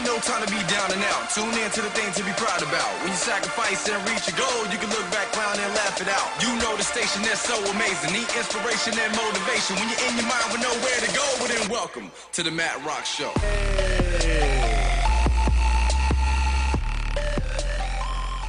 no time to be down and out. Tune in to the thing to be proud about. When you sacrifice and reach your goal, you can look back, clown, and laugh it out. You know the station that's so amazing. Need inspiration and motivation. When you're in your mind with nowhere to go, well then welcome to the Matt Rock Show.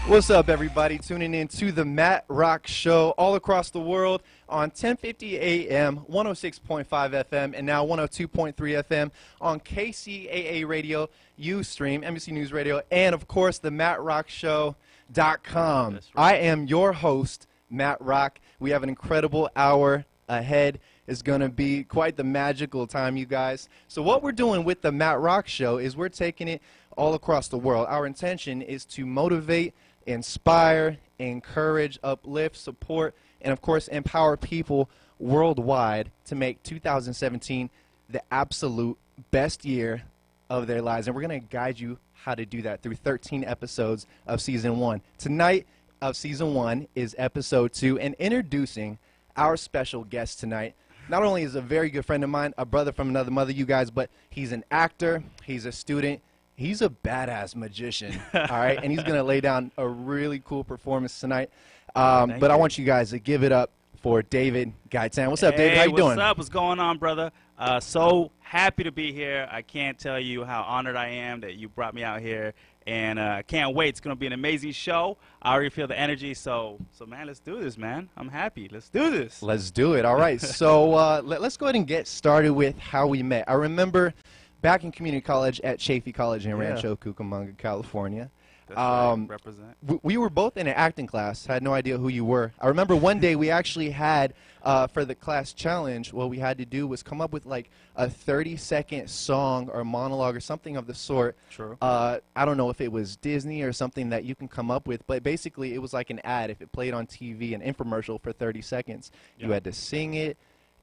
What's up, everybody? Tuning in to the Matt Rock Show all across the world on 1050 AM, 106.5 FM, and now 102.3 FM on KCAA Radio, Ustream, NBC News Radio, and, of course, the MattRockShow.com. Right. I am your host, Matt Rock. We have an incredible hour ahead. It's going to be quite the magical time, you guys. So what we're doing with the Matt Rock Show is we're taking it all across the world. Our intention is to motivate, inspire, encourage, uplift, support, and of course empower people worldwide to make 2017 the absolute best year of their lives. And we're going to guide you how to do that through 13 episodes of Season 1. Tonight of Season 1 is Episode 2, and introducing our special guest tonight. Not only is a very good friend of mine, a brother from another mother, you guys, but he's an actor, he's a student, he's a badass magician, all right? And he's going to lay down a really cool performance tonight. But I want you guys to give it up for David Gaitan. What's up, David? How you doing? What's up? What's going on, brother? So happy to be here. I can't tell you how honored I am that you brought me out here. And I can't wait. It's going to be an amazing show. I already feel the energy. So man, let's do this, man. I'm happy. Let's do this. Let's do it. All right. So let's go ahead and get started with how we met. I remember back in community college at Chaffey College in Rancho Cucamonga, California. That's right. Represent. We were both in an acting class. I had no idea who you were. I remember one day we actually had, for the class challenge, what we had to do was come up with like a 30-second song or monologue or something of the sort. True. I don't know if it was Disney or something that you can come up with, but basically it was like an ad. If it played on TV, an infomercial for 30 seconds, you had to sing it.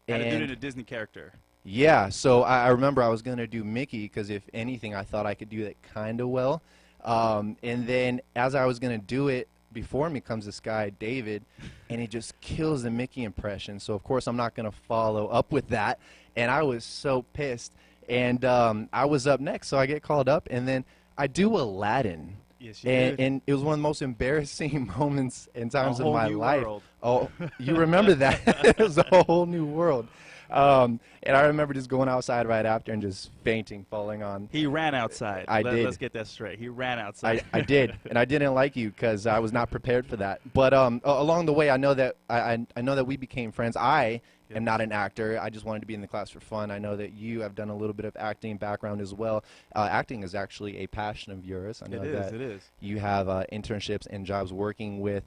Had to do it in a Disney character. Yeah, so I remember I was going to do Mickey because if anything, I thought I could do that kind of well. And then as I was going to do it, before me comes this guy, David, and he just kills the Mickey impression. So, of course, I'm not going to follow up with that. And I was so pissed. And I was up next, so I get called up, and then I do Aladdin. Yes, you did. And it was one of the most embarrassing moments and times of my life. World. Oh, you remember that? It was a whole new world. And I remember just going outside right after and just fainting, falling on. He ran outside. I did. Let's get that straight. He ran outside. I did, and I didn't like you because I was not prepared for that. But along the way, I know that I know that we became friends. I am not an actor. I just wanted to be in the class for fun. I know that you have done a little bit of acting background as well. Acting is actually a passion of yours. I know that it is. You have internships and jobs working with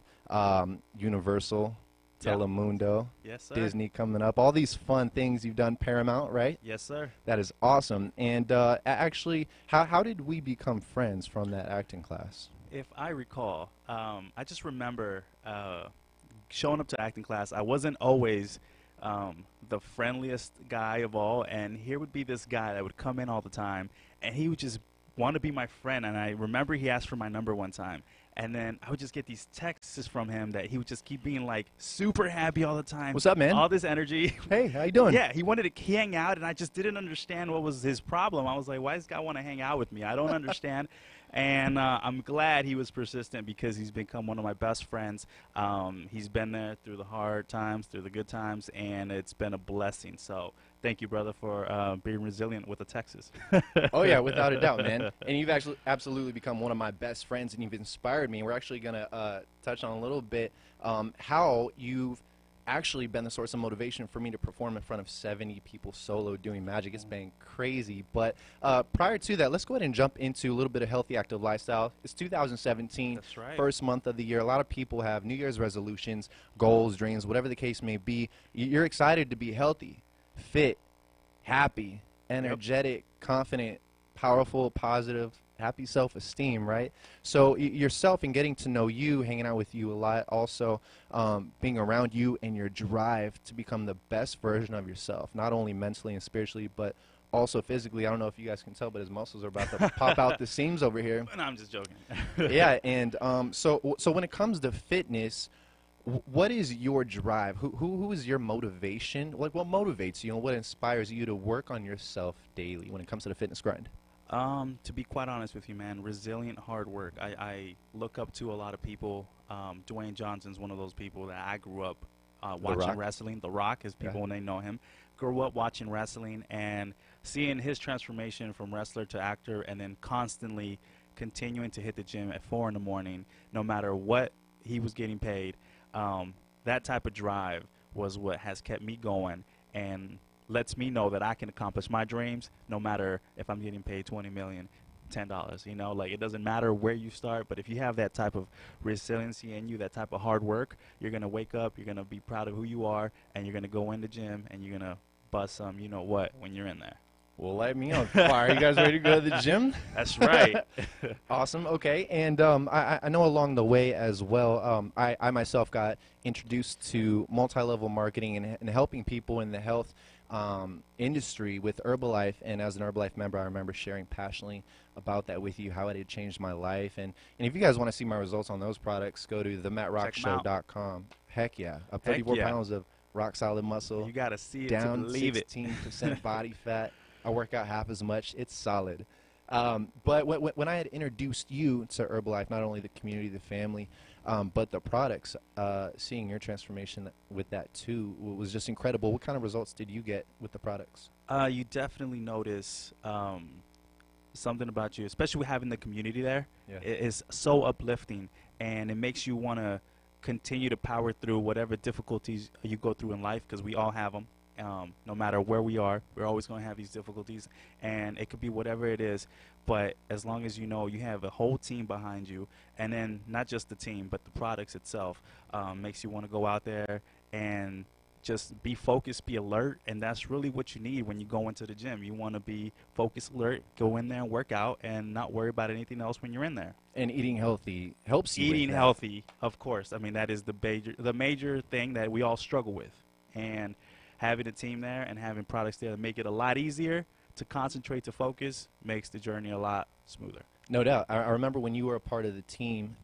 Universal. Telemundo, yes, sir. Disney coming up, all these fun things you've done, Paramount, right? Yes, sir. That is awesome. And actually, how did we become friends from that acting class? If I recall, I just remember showing up to acting class. I wasn't always the friendliest guy of all, and here would be this guy that would come in all the time, and he would just want to be my friend. And I remember he asked for my number one time. And then I would just get these texts from him that he would just keep being like super happy all the time. What's up, man? All this energy. Hey, how you doing? Yeah, he wanted to hang out, and I just didn't understand what was his problem. I was like, why does this guy want to hang out with me? I don't understand. And I'm glad he was persistent because he's become one of my best friends. He's been there through the hard times, through the good times, and it's been a blessing. So thank you, brother, for being resilient with the Texas. Oh, yeah, without a doubt, man. And you've actually absolutely become one of my best friends, and you've inspired me. We're actually going to touch on a little bit how you've actually been the source of motivation for me to perform in front of 70 people solo doing magic. It's been crazy. But prior to that, let's go ahead and jump into a little bit of healthy, active lifestyle. It's 2017, That's right. First month of the year. A lot of people have New Year's resolutions, goals, dreams, whatever the case may be. You're excited to be healthy, fit, happy, energetic, confident, powerful, positive, happy self-esteem, right? So yourself and getting to know you, hanging out with you a lot, also being around you and your drive to become the best version of yourself, not only mentally and spiritually, but also physically. I don't know if you guys can tell, but his muscles are about to pop out the seams over here. No, I'm just joking. Yeah, and so when it comes to fitness, what is your drive? Who is your motivation? What motivates you, and what inspires you to work on yourself daily when it comes to the fitness grind? To be quite honest with you, man, resilient hard work. I look up to a lot of people. Dwayne Johnson's one of those people that I grew up watching Rock? wrestling. The Rock is people Yeah. when they know him. Grew up watching wrestling and seeing his transformation from wrestler to actor, and then constantly continuing to hit the gym at 4 in the morning, no matter what he was getting paid. That type of drive was what has kept me going and lets me know that I can accomplish my dreams no matter if I'm getting paid 20 million, $10. You know, like it doesn't matter where you start, but if you have that type of resiliency in you, that type of hard work, you're gonna wake up, you're gonna be proud of who you are, and you're gonna go in the gym and you're gonna bust some, you know what, when you're in there. Well, light me on fire. You guys ready to go to the gym? That's right. Awesome. Okay. And I know along the way as well, I myself got introduced to multi-level marketing and helping people in the health industry with Herbalife. And as an Herbalife member, I remember sharing passionately about that with you, how it had changed my life. And if you guys want to see my results on those products, go to themattrockshow.com. Heck yeah. Up 34 yeah. pounds of rock solid muscle. You gotta see it Down to believe it. 16% body fat. I work out half as much. It's solid. But when I had introduced you to Herbalife, not only the community, the family, but the products, seeing your transformation with that too was just incredible. What kind of results did you get with the products? You definitely notice something about you, especially with having the community there. Yeah. It is so uplifting, and it makes you want to continue to power through whatever difficulties you go through in life, because we all have them. No matter where we are, we're always going to have these difficulties, and it could be whatever it is. But as long as you know you have a whole team behind you, and then not just the team, but the products itself, makes you want to go out there and just be focused, be alert, and that's really what you need when you go into the gym. You want to be focused, alert, go in there and work out, and not worry about anything else when you're in there. And eating healthy helps you. Eating with that. healthy, of course. I mean, that is the major thing that we all struggle with. And having a team there and having products there to make it a lot easier to concentrate, to focus, makes the journey a lot smoother. No doubt. I remember when you were a part of the team,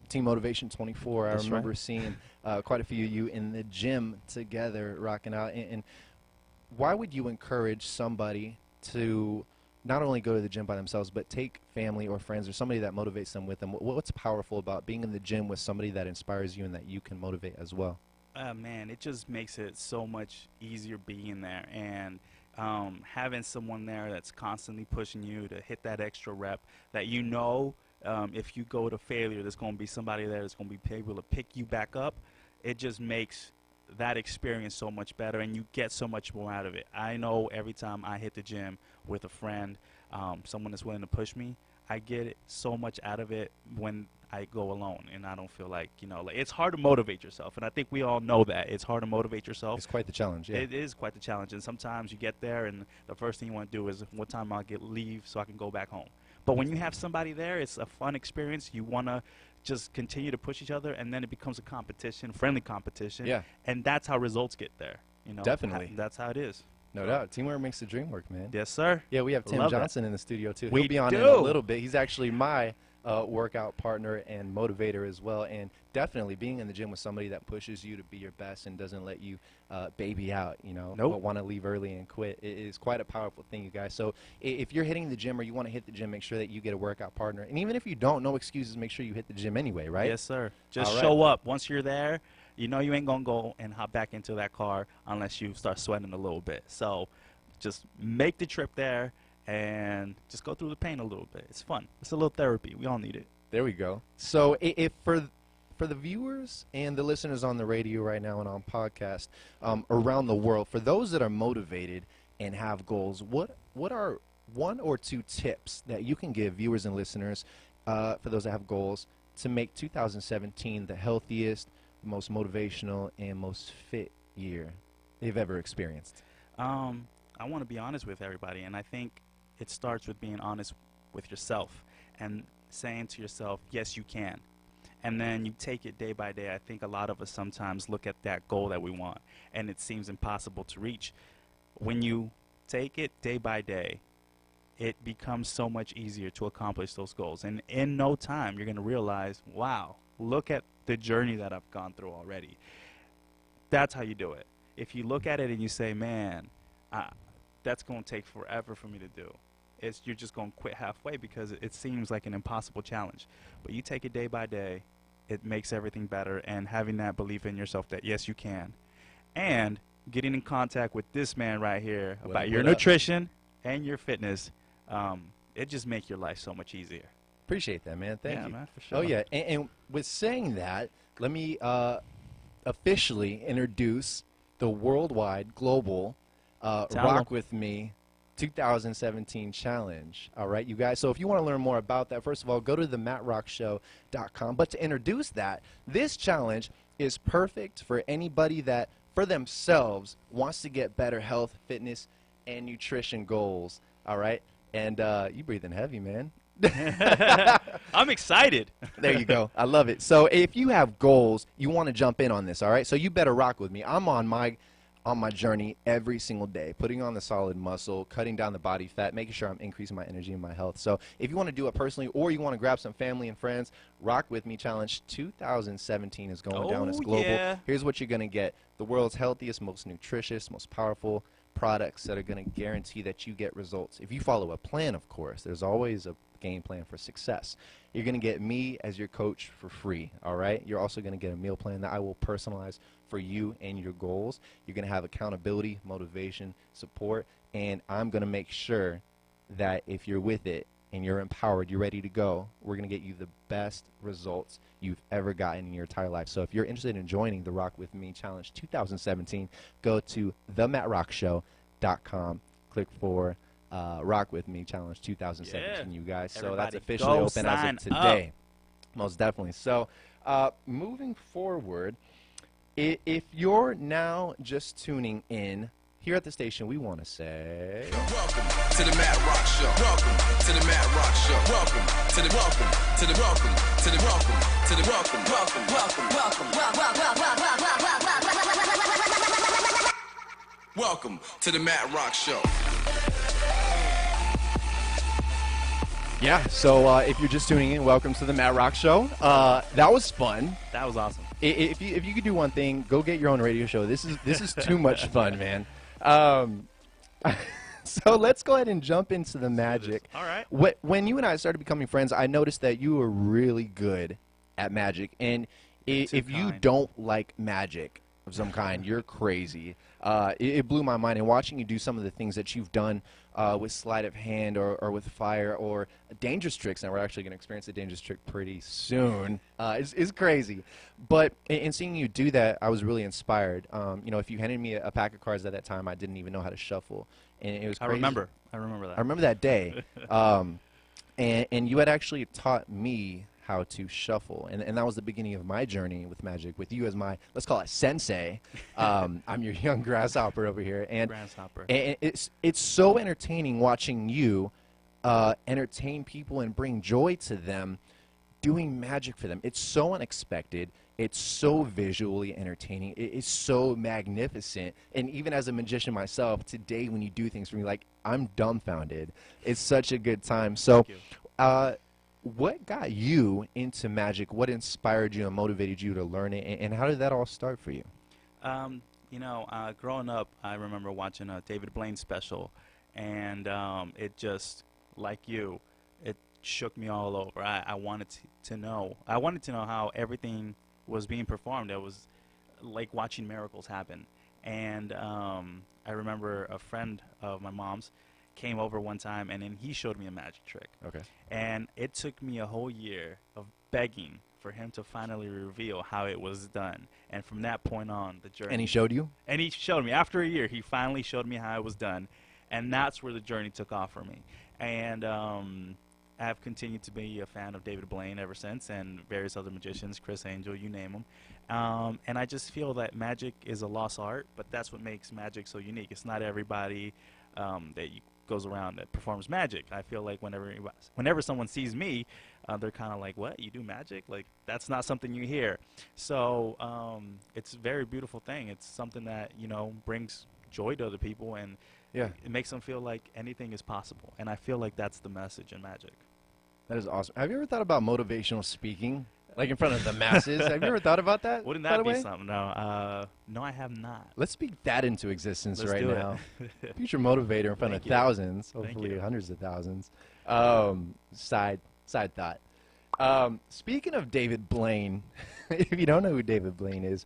Team Motivation 24, That's I remember right. seeing quite a few of you in the gym together rocking out. And why would you encourage somebody to not only go to the gym by themselves, but take family or friends or somebody that motivates them with them? What's powerful about being in the gym with somebody that inspires you and that you can motivate as well? Man, it just makes it so much easier being there, and having someone there that's constantly pushing you to hit that extra rep, that you know if you go to failure, there's going to be somebody there that's going to be able to pick you back up. It just makes that experience so much better, and you get so much more out of it. I know every time I hit the gym with a friend, someone that's willing to push me, I get so much out of it when I go alone, and I don't feel like, you know, like, it's hard to motivate yourself, and I think we all know that it's hard to motivate yourself. It's quite the challenge, yeah. It is quite the challenge, and sometimes you get there, and the first thing you want to do is what time I'll get leave so I can go back home. But when you have somebody there, it's a fun experience. You want to just continue to push each other, and then it becomes a competition, friendly competition. Yeah. And that's how results get there. You know, Definitely. That's how it is. No doubt. Teamwork makes the dream work, man. Yes, sir. Yeah, we have Tim Love that. Johnson in the studio, too. We He'll be on in do. a little bit. He's actually my workout partner and motivator as well. And definitely being in the gym with somebody that pushes you to be your best and doesn't let you baby out, you know, Nope. but want to leave early and quit, it is quite a powerful thing, you guys. So if you're hitting the gym or you want to hit the gym, make sure that you get a workout partner. And even if you don't, no excuses, make sure you hit the gym anyway, right? Yes, sir. Just All right. show up. Once you're there, you know you ain't going to go and hop back into that car unless you start sweating a little bit. So just make the trip there and just go through the pain a little bit. It's fun. It's a little therapy. We all need it. There we go. So if for the viewers and the listeners on the radio right now and on podcast around the world, for those that are motivated and have goals, what are one or two tips that you can give viewers and listeners for those that have goals to make 2017 the healthiest, most motivational, and most fit year they've ever experienced? I want to be honest with everybody, and I think it starts with being honest with yourself and saying to yourself, yes, you can. And then you take it day by day. I think a lot of us sometimes look at that goal that we want, and it seems impossible to reach. When you take it day by day, it becomes so much easier to accomplish those goals. And in no time, you're going to realize, wow, look at the journey that I've gone through already. That's how you do it. If you look at it and you say, man, that's going to take forever for me to do, you're just going to quit halfway because it seems like an impossible challenge. But you take it day by day, it makes everything better, and having that belief in yourself that yes, you can. And getting in contact with this man right here about your nutrition and your fitness, it just makes your life so much easier. Appreciate that, man. Thank you. Man, for sure. Oh, yeah. And with saying that, let me officially introduce the worldwide, global Rock With Me 2017 challenge. All right, you guys. So if you want to learn more about that, first of all, go to the mattrockshow.com. But to introduce that, this challenge is perfect for anybody that, for themselves, wants to get better health, fitness, and nutrition goals. All right, and you breathing heavy, man. I'm excited. There you go. I love it. So if you have goals, you want to jump in on this, all right? So you better rock with me. I'm on my journey every single day, putting on the solid muscle, cutting down the body fat, making sure I'm increasing my energy and my health. So if you want to do it personally or you want to grab some family and friends, Rock With Me Challenge 2017 is going down. It's global. Yeah. Here's what you're going to get. The world's healthiest, most nutritious, most powerful products that are going to guarantee that you get results. If you follow a plan, of course, there's always a game plan for success. You're going to get me as your coach for free, all right? You're also going to get a meal plan that I will personalize for you and your goals. You're going to have accountability, motivation, support, and I'm going to make sure that if you're with it and you're empowered, you're ready to go, we're going to get you the best results you've ever gotten in your entire life. So if you're interested in joining the Rock With Me Challenge 2017, go to themattrockshow.com, click for Rock With Me Challenge 2017, you guys. So Everybody that's officially open as of today. Up. Most definitely. So moving forward, if you're now just tuning in, here at the station, we want to say... Welcome to the Matt Rock Show. Welcome to the Matt Rock Show. Welcome to the welcome to the welcome to the welcome to the welcome welcome to the Matt Rock Show. Yeah, so if you're just tuning in, welcome to the Matt Rock Show. That was fun. That was awesome. If you could do one thing, go get your own radio show. This is too much fun, man. So let's go ahead and jump into the magic. All right. When you and I started becoming friends, I noticed that you were really good at magic. And if you don't like magic of some kind, you're crazy. It blew my mind. And watching you do some of the things that you've done with sleight of hand or with fire or dangerous tricks, and we're actually going to experience a dangerous trick pretty soon, is crazy. But in seeing you do that, I was really inspired. You know, if you handed me a pack of cards at that time, I didn't even know how to shuffle. And it was crazy. I remember that. I remember that day. And you had actually taught me how to shuffle, and that was the beginning of my journey with magic, with you as my, let's call it sensei. I'm your young grasshopper over here, and it's so entertaining watching you entertain people and bring joy to them, doing magic for them. It's so unexpected. It's so visually entertaining. It is so magnificent. And even as a magician myself, today when you do things for me, like, I'm dumbfounded. It's such a good time. So what got you into magic? What inspired you and motivated you to learn it? And how did that all start for you? You know, growing up, I remember watching a David Blaine special, and it just, like you, it shook me all over. I wanted to know. I wanted to know how everything was being performed. It was like watching miracles happen. And I remember a friend of my mom's came over one time, and then he showed me a magic trick. Okay. And it took me a whole year of begging for him to finally reveal how it was done. And from that point on, the journey... And he showed you? And he showed me. After a year, he finally showed me how it was done. And that's where the journey took off for me. And I've continued to be a fan of David Blaine ever since, and various other magicians, Chris Angel, you name them. And I just feel that magic is a lost art, but that's what makes magic so unique. It's not everybody that goes around that performs magic. I feel like whenever someone sees me, they're kind of like, what, you do magic? Like, that's not something you hear. So it's a very beautiful thing. It's something that, you know, brings joy to other people, and it makes them feel like anything is possible. And I feel like that's the message in magic. That is awesome. Have you ever thought about motivational speaking? Like in front of the masses. Have you ever thought about that? Wouldn't by that the be way? something? No. No, I have not. Let's speak that into existence Let's right do now. it. Future motivator in front Thank of you. thousands, Thank hopefully you. hundreds of thousands. Side thought. Speaking of David Blaine, if you don't know who David Blaine is,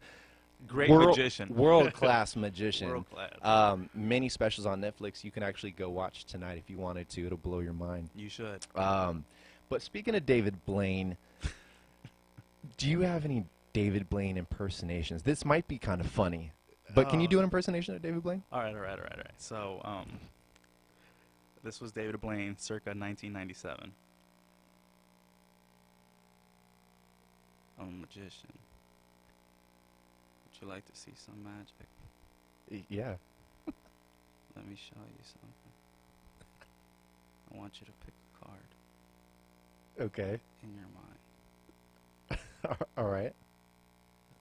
Great magician. world-class magician. World class. Many specials on Netflix. You can actually go watch tonight if you wanted to. It'll blow your mind. You should. But speaking of David Blaine, do you have any David Blaine impersonations? This might be kind of funny, but can you do an impersonation of David Blaine? All right. So, this was David Blaine, circa 1997. I'm a magician. Would you like to see some magic? Yeah. Let me show you something. I want you to pick a card Okay. in your mind. All right.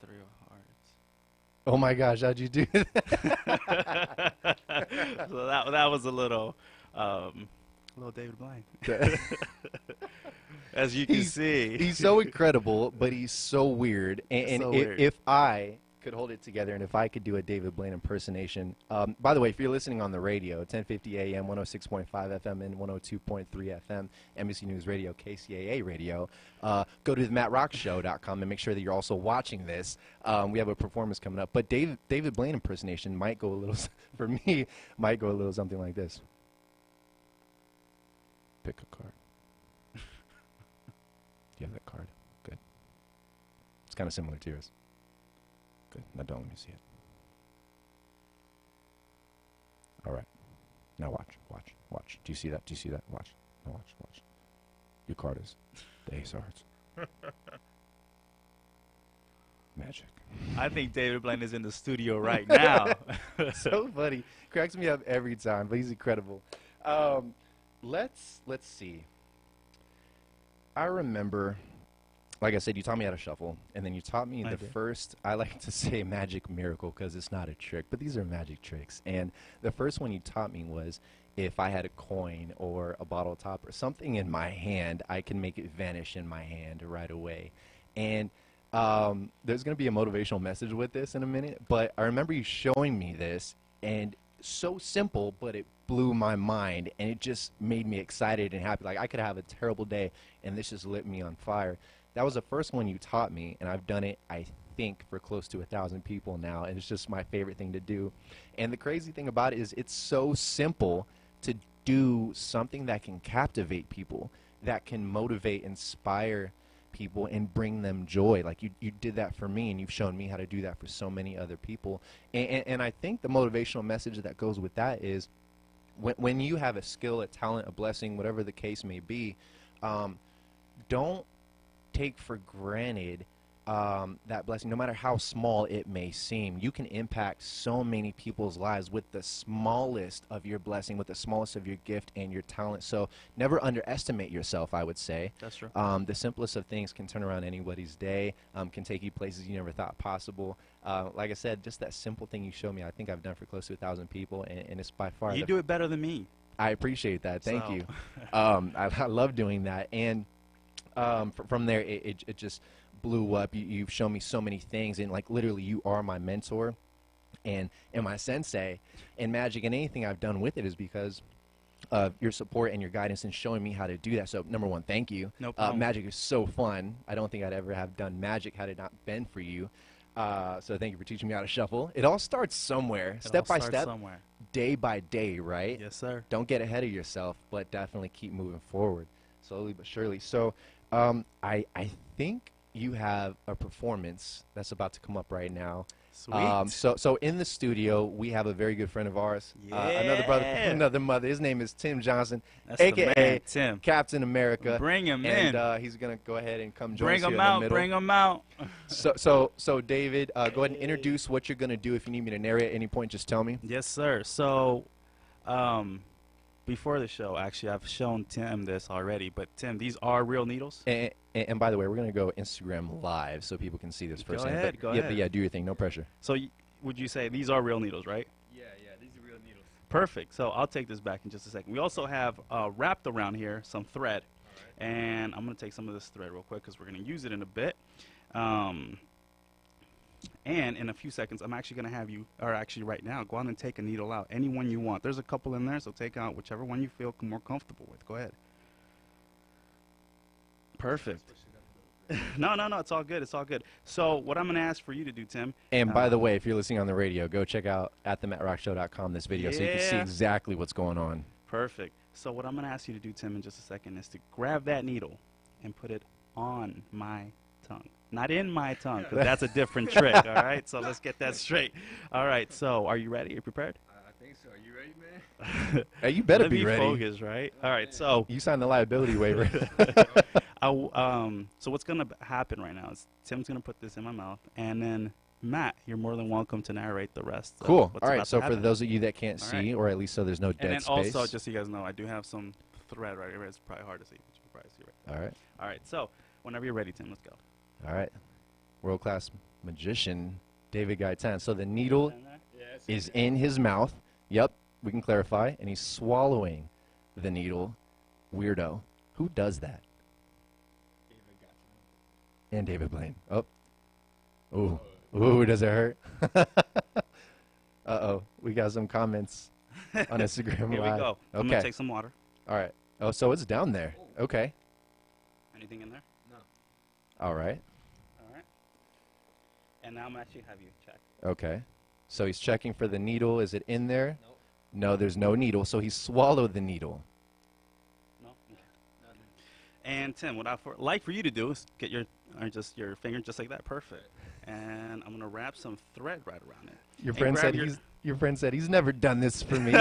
The 3 of hearts. Oh my gosh, how'd you do that? So that was a little David Blaine. As you can see. He's so incredible, but he's so weird. And So if, weird. if I could hold it together and if I could do a David Blaine impersonation, by the way, if you're listening on the radio, 1050 AM, 106.5 FM, and 102.3 FM, NBC News Radio, KCAA Radio, go to themattrockshow.com and make sure that you're also watching this. We have a performance coming up. But David Blaine impersonation might go a little, for me, might go a little something like this. Pick a card. Do you have that card? Good. It's kind of similar to yours. Good. Now don't let me see it. All right. Now watch. Do you see that? Watch. Now watch. Your card is the Ace of Hearts. Magic. I think David Blaine is in the studio right now. So funny. Cracks me up every time, but he's incredible. Let's see. I remember, like I said, you taught me how to shuffle, and then you taught me I the did. first, I like to say magic miracle because it's not a trick, but these are magic tricks. And the first one you taught me was if I had a coin or a bottle top or something in my hand, I can make it vanish in my hand right away. And there's going to be a motivational message with this in a minute, but I remember you showing me this, and so simple, but it blew my mind, and it just made me excited and happy. Like I could have a terrible day, and this just lit me on fire. That was the first one you taught me, and I've done it, I think, for close to 1,000 people now, and it's just my favorite thing to do. And the crazy thing about it is it's so simple to do something that can captivate people, that can motivate, inspire people, and bring them joy. Like you did that for me, and you've shown me how to do that for so many other people. And I think the motivational message that goes with that is when you have a skill, a talent, a blessing, whatever the case may be, don't take for granted that blessing, no matter how small it may seem. You can impact so many people's lives with the smallest of your blessing, with the smallest of your gift and your talent. So never underestimate yourself, I would say. That's true. The simplest of things can turn around anybody's day, can take you places you never thought possible. Like I said, just that simple thing you showed me, I think I've done for close to 1,000 people, and it's by far You do it better than me. I appreciate that. Thank So. you. I love doing that. And from there, it just blew up. You've shown me so many things, and like literally you are my mentor and my sensei in magic, and anything I've done with it is because of your support and your guidance and showing me how to do that. So number one, thank you. No problem. Magic is so fun. I don't think I'd ever have done magic had it not been for you. So thank you for teaching me how to shuffle. It all starts somewhere, It step all by starts step, somewhere. day by day, right? Yes, sir. Don't get ahead of yourself, but definitely keep moving forward, slowly but surely. So I think you have a performance that's about to come up right now. Sweet. So in the studio, we have a very good friend of ours, another brother, Yeah. another mother. His name is Tim Johnson, That's the a.k.a. man, Tim. Captain America. Bring him and in. he's going to go ahead and come join Bring us here him in the out. middle. Bring him out. So David, go ahead and introduce what you're going to do. If you need me to narrate at any point, just tell me. Yes, sir. So, before the show, actually, I've shown Tim this already. But Tim, these are real needles. And by the way, we're going to go Instagram live so people can see this Go firsthand. ahead, But go yeah, ahead. but yeah, do your thing. No pressure. So, would you say these are real needles, right? Yeah, these are real needles. Perfect. So I'll take this back in just a second. We also have wrapped around here some thread, and I'm going to take some of this thread real quick because we're going to use it in a bit. And in a few seconds, I'm actually going to have you, or actually right now, go on and take a needle out. Any one you want. There's a couple in there, so take out whichever one you feel more comfortable with. Go ahead. Perfect. No, it's all good. It's all good. So what I'm going to ask for you to do, Tim. And by the way, if you're listening on the radio, go check out at thematrockshow.com this video so you can see exactly what's going on. Perfect. So what I'm going to ask you to do, Tim, in just a second is to grab that needle and put it on my tongue. Not in my tongue, because that's a different trick, all right? So let's get that straight. All right, so are you ready? Are you prepared? I think so. Are you ready, man? Hey, you better be ready. Focused, right? All right, so You signed the liability waiver. so what's going to happen right now is Tim's going to put this in my mouth, and then Matt, you're more than welcome to narrate the rest. Cool. What's All right, about so to for happen. those of you that can't All see, right. or at least so there's no And dead then space. also, just so you guys know, I do have some thread right here. It's probably hard to see, but you can probably see right there. All right. All right, so whenever you're ready, Tim, let's go. All right. World-class magician, David Gaitan. So the needle is in his mouth. Yep, we can clarify. And he's swallowing the needle. Weirdo. Who does that? And David Blaine. Oh. Ooh. Ooh, does it hurt? Uh-oh. We got some comments on Instagram Here Live. we go. I'm Okay. going to take some water. All right. Oh, so it's down there. Okay. Anything in there? No. All right. All right. And now I'm actually have you check. Okay. So he's checking for the needle. Is it in there? Nope. No, there's no needle. So he swallowed the needle. No? Okay. And Tim, what I'd like for you to do is get your finger just like that. Perfect. And I'm going to wrap some thread right around it. Your And friend grab said your friend said he's never done this for me.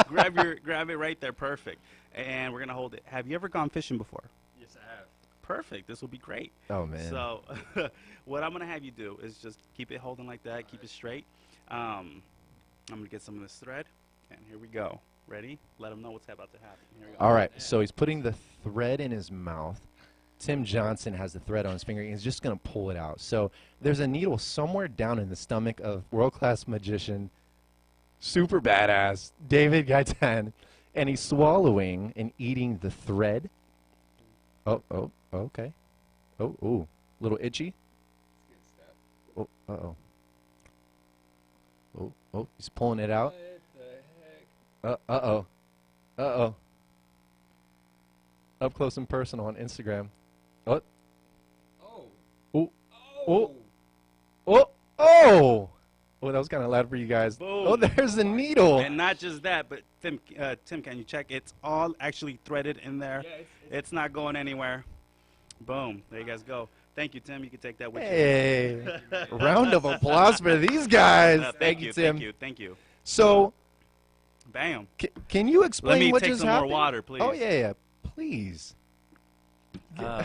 grab it right there. Perfect. And we're going to hold it. Have you ever gone fishing before? Yes, I have. Perfect. This will be great. Oh man. So what I'm going to have you do is just keep it holding like that. Keep it straight. I'm going to get some of this thread. And here we go. Ready? Let them know what's about to happen. Here we go. All right. So he's putting the thread in his mouth. Tim Johnson has the thread on his finger. He's just going to pull it out. So there's a needle somewhere down in the stomach of world-class magician, super badass, David Gaitan. And he's swallowing and eating the thread. Oh, okay. Oh, ooh. Little itchy. Oh, uh-oh. Oh, he's pulling it out. What the heck? Uh-oh. Uh-oh. Up close and personal on Instagram. Oh. Oh. Oh. Oh. Oh. Oh. Oh, that was kind of loud for you guys. Boom. Oh, there's a needle. And not just that, but Tim, can you check? It's all actually threaded in there. Yeah, It's not going anywhere. Boom. There you guys go. Thank you, Tim. You can take that with you. Hey. Round of applause for these guys. Thank you, Tim. Thank you. Thank you. So, Bam. can you explain Let me what take just some happened? more water, please. Oh, yeah. Please. Um,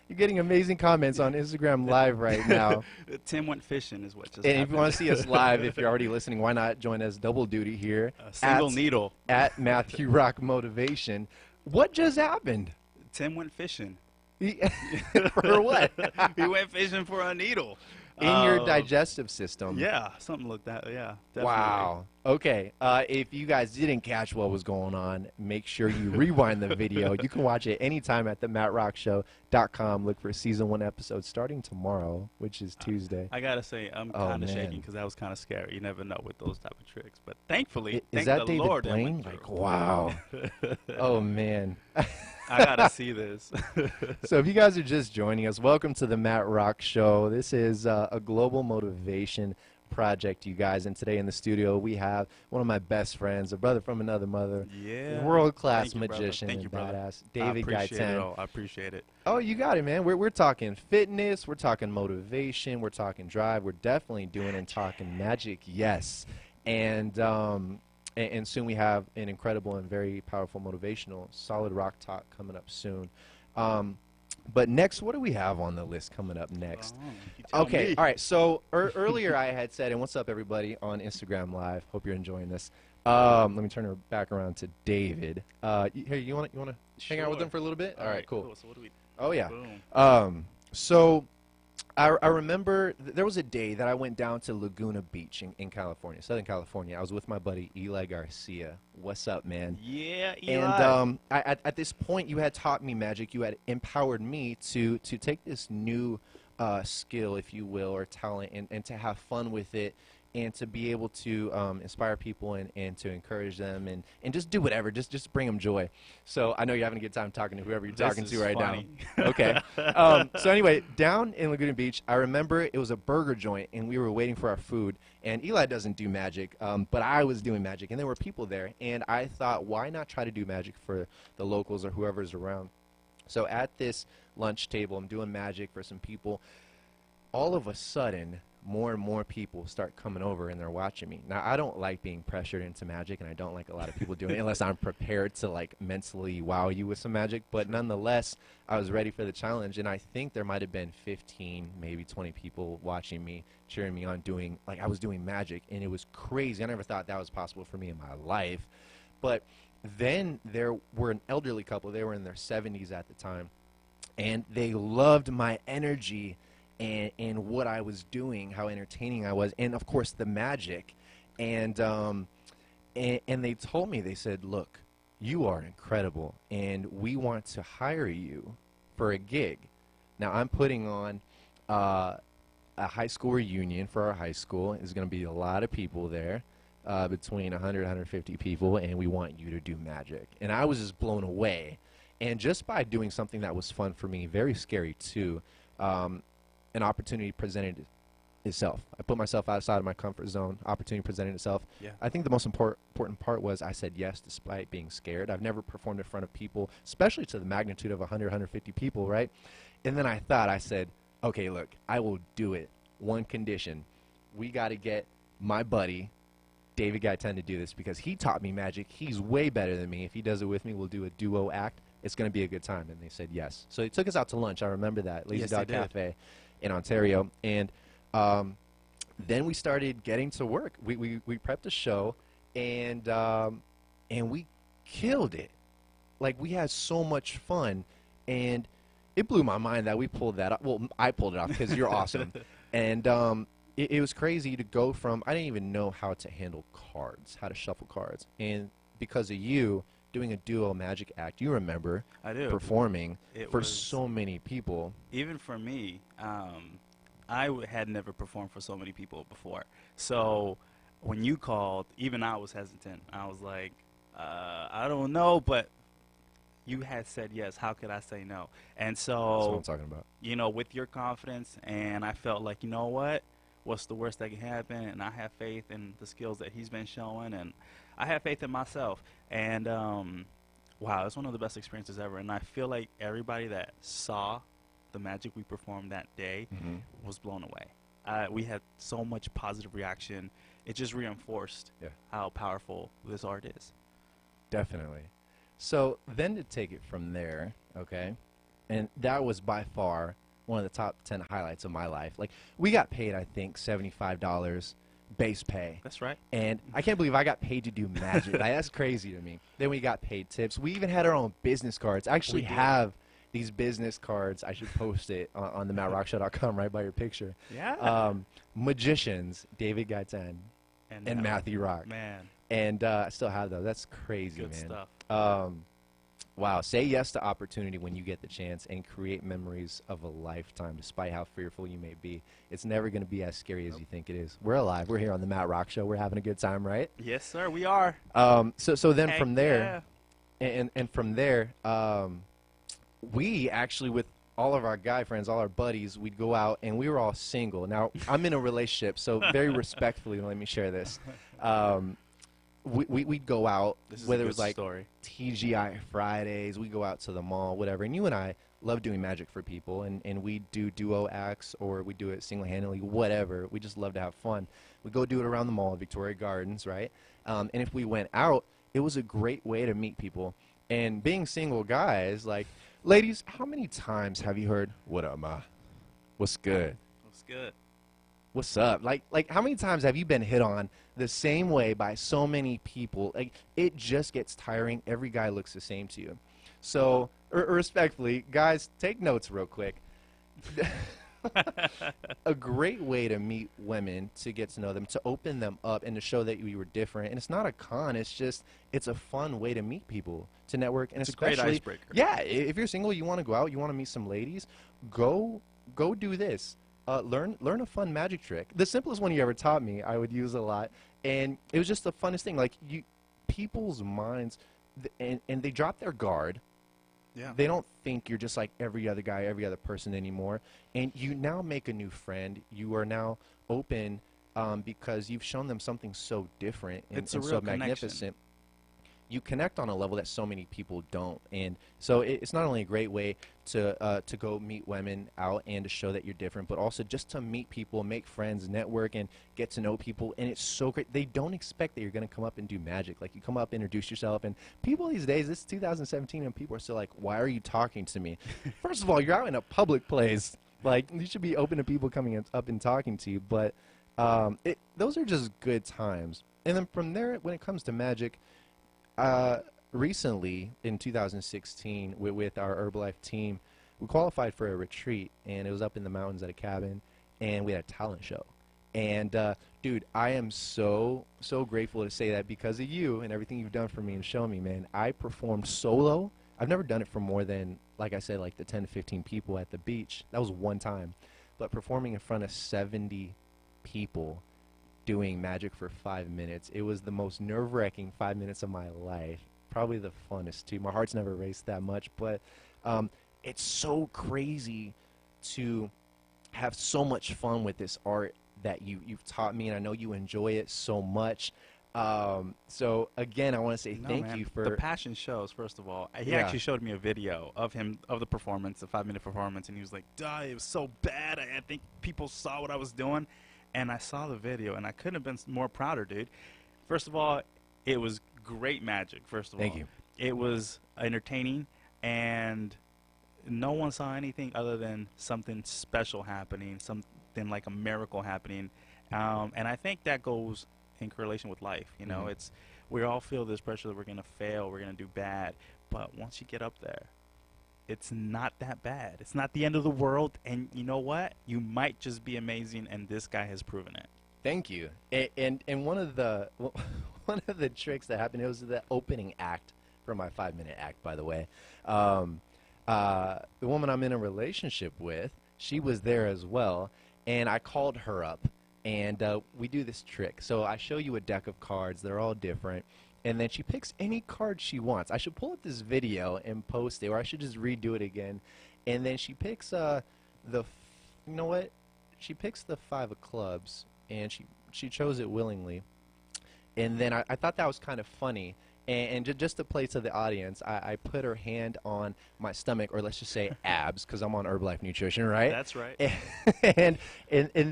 You're getting amazing comments on Instagram Live right now. Tim went fishing is what just And if happened. you want to see us live, if you're already listening, why not join us double duty here A single at, needle. at Matthew Rock Motivation. What just happened? Tim went fishing. For what? He went fishing for a needle. In your digestive system. Yeah, something like that. Yeah. Definitely. Wow. Okay. If you guys didn't catch what was going on, make sure you rewind the video. You can watch it anytime at thematrockshow.com. Look for season 1 episode starting tomorrow, which is Tuesday. I gotta say, I'm Oh, kind of man. shaking because that was kind of scary. You never know with those type of tricks. But thankfully, Is thank that the David Lord, it Blaine? went Like, through. wow. Oh, man. I gotta see this. So if you guys are just joining us, welcome to the Matt Rock Show. This is a global motivation project, you guys. And today in the studio, we have one of my best friends, a brother from another mother, Yeah. world-class Thank you, brother. magician Thank and you, brother. badass, I David appreciate it. Gaitan. All. I appreciate it. Oh, you got it, man. We're talking fitness, we're talking motivation, we're talking drive. We're definitely doing and talking magic, yes. And soon we have an incredible and very powerful motivational solid rock talk coming up soon. But next, what do we have on the list coming up next? Oh, you tell Okay, me. all right. So earlier I had said, and what's up, everybody, on Instagram Live. Hope you're enjoying this. Let me turn it back around to David. Here, you want to hang out with Sure. him for a little bit? All right, cool. So what do we? Oh yeah. Boom. So I remember there was a day that I went down to Laguna Beach in California, Southern California. I was with my buddy Eli Garcia. What's up, man? Yeah, Eli. And at this point, you had taught me magic. You had empowered me to take this new skill, if you will, or talent, and to have fun with it, and to be able to inspire people and to encourage them and just do whatever, just bring them joy. So I know you're having a good time talking to whoever you're talking to right now. Okay. So anyway, down in Laguna Beach, I remember it was a burger joint, and we were waiting for our food. And Eli doesn't do magic, but I was doing magic, and there were people there. And I thought, why not try to do magic for the locals or whoever's around? So at this lunch table, I'm doing magic for some people. All of a sudden, more and more people start coming over and they're watching me. Now, I don't like being pressured into magic, and I don't like a lot of people doing it unless I'm prepared to like mentally wow you with some magic. But nonetheless, I was ready for the challenge, and I think there might have been 15, maybe 20 people watching me, cheering me on, doing like I was doing magic, and it was crazy. I never thought that was possible for me in my life. But then there were an elderly couple. They were in their 70s at the time, and they loved my energy and what I was doing, how entertaining I was, and of course the magic. And they told me, they said, look, you are incredible, and we want to hire you for a gig. Now I'm putting on a high school reunion for our high school. There's going to be a lot of people there, between 100 150 people, and we want you to do magic. And I was just blown away. And just by doing something that was fun for me, very scary too, an opportunity presented itself. I put myself outside of my comfort zone. Opportunity presented itself. Yeah. I think the most important part was I said yes despite being scared. I've never performed in front of people, especially to the magnitude of 100, 150 people, right? And then I said, okay, look, I will do it. One condition. We got to get my buddy, David Guyton, to do this because he taught me magic. He's way better than me. If he does it with me, we'll do a duo act. It's going to be a good time. And they said yes. So they took us out to lunch. I remember that. Lazy Dog Cafe in Ontario. And then we started getting to work. We prepped a show, and we killed it. Like, we had so much fun, and it blew my mind that we pulled that off. Well, I pulled it off because you're awesome. And it was crazy to go from, I didn't even know how to handle cards, how to shuffle cards. And because of you doing a duo magic act, you remember performing for so many people. Even for me, I had never performed for so many people before. So when you called, even I was hesitant. I was like, I don't know, but you had said yes. How could I say no? And so, that's what I'm talking about. You know, with your confidence, and I felt like, you know what? What's the worst that can happen? And I have faith in the skills that he's been showing, and I have faith in myself. And wow, it's one of the best experiences ever. And I feel like everybody that saw the magic we performed that day was blown away. We had so much positive reaction. It just reinforced how powerful this art is. Definitely. So then to take it from there, okay, and that was by far one of the top 10 highlights of my life. Like, we got paid, I think, $75 base pay. That's right. And I can't believe I got paid to do magic. Like, that's crazy to me. Then we got paid tips. We even had our own business cards. I actually have these business cards. I should post it on the mattrockshow.com right by your picture. Yeah. Magicians, David Guyton and Matthew Rock. Man. And I still have those. That's crazy, Good man. stuff. Wow. Say yes to opportunity when you get the chance and create memories of a lifetime, despite how fearful you may be. It's never going to be as scary as you think it is. We're alive. We're here on the Matt Rock Show. We're having a good time, right? Yes, sir. We are. So then from there, and from there, we actually, with all of our guy friends, all our buddies, we'd go out, and we were all single. Now, I'm in a relationship, so very respectfully, let me share this. We'd go out, whether it was like TGI Fridays, we'd go out to the mall, whatever. And you and I love doing magic for people, and we do duo acts, or we do it single-handedly, whatever. We just love to have fun. We go do it around the mall, Victoria Gardens, right? And if we went out, it was a great way to meet people. And being single guys, like, ladies, how many times have you heard, "What up, ma? What's good? What's good? What's up?" Like how many times have you been hit on the same way by so many people? Like, it just gets tiring. Every guy looks the same to you. So, respectfully, guys, take notes real quick. A great way to meet women, to get to know them, to open them up, and to show that you were different. And it's not a con. It's just, it's a fun way to meet people, to network, and it's especially a great icebreaker. Yeah, if you're single, you want to go out, you want to meet some ladies, go go do this. Learn a fun magic trick. The simplest one you ever taught me, I would use a lot, and it was just the funnest thing. Like people's minds, and they drop their guard. Yeah. They don't think you're just like every other guy, every other person anymore. And you now make a new friend. You are now open because you've shown them something so different and, It's a and real so connection. magnificent. You connect on a level that so many people don't. And so it's not only a great way to go meet women out and to show that you're different, but also just to meet people, make friends, network, and get to know people. And it's so great. They don't expect that you're going to come up and do magic. Like, you come up, introduce yourself, and people these days, it's 2017, and people are still like, why are you talking to me? First of all, you're out in a public place. Like, you should be open to people coming up and talking to you. But those are just good times. And then from there, when it comes to magic, recently in 2016 with our Herbalife team, we qualified for a retreat, and it was up in the mountains at a cabin, and we had a talent show. And dude, I am so grateful to say that because of you and everything you've done for me and shown me, man. I performed solo. I've never done it for more than, like I said, like the 10 to 15 people at the beach. That was one time. But performing in front of 70 people doing magic for 5 minutes, it was the most nerve-wracking 5 minutes of my life. Probably the funnest too. My heart's never raced that much, but it's so crazy to have so much fun with this art that you've taught me, and I know you enjoy it so much. So again, I want to say thank you for the passion shows. First of all, he Yeah. actually showed me a video of the performance, the 5-minute performance, and he was like, "Duh, it was so bad. I think people saw what I was doing." And I saw the video, and I couldn't have been more prouder, dude. First of all, it was great magic, first of all. Thank you. It was entertaining, and no one saw anything other than something special happening, something like a miracle happening. And I think that goes in correlation with life. You know, Mhm. we all feel this pressure that we're going to fail, we're going to do bad. But once you get up there, it's not that bad. It's not the end of the world, and you know what? You might just be amazing, and this guy has proven it. Thank you. And one of the one of the tricks that happened, it was the opening act for my 5-minute act, by the way. The woman I'm in a relationship with, she was there as well, and I called her up, and we do this trick. So I show you a deck of cards. They're all different. And then she picks any card she wants. I should pull up this video and post it, or I should just redo it again. And then she picks you know what? She picks the 5 of clubs, and she chose it willingly. And then I thought that was kind of funny. And just to play to the audience, I put her hand on my stomach, or let's just say abs, because I'm on Herbalife Nutrition, right? That's right. And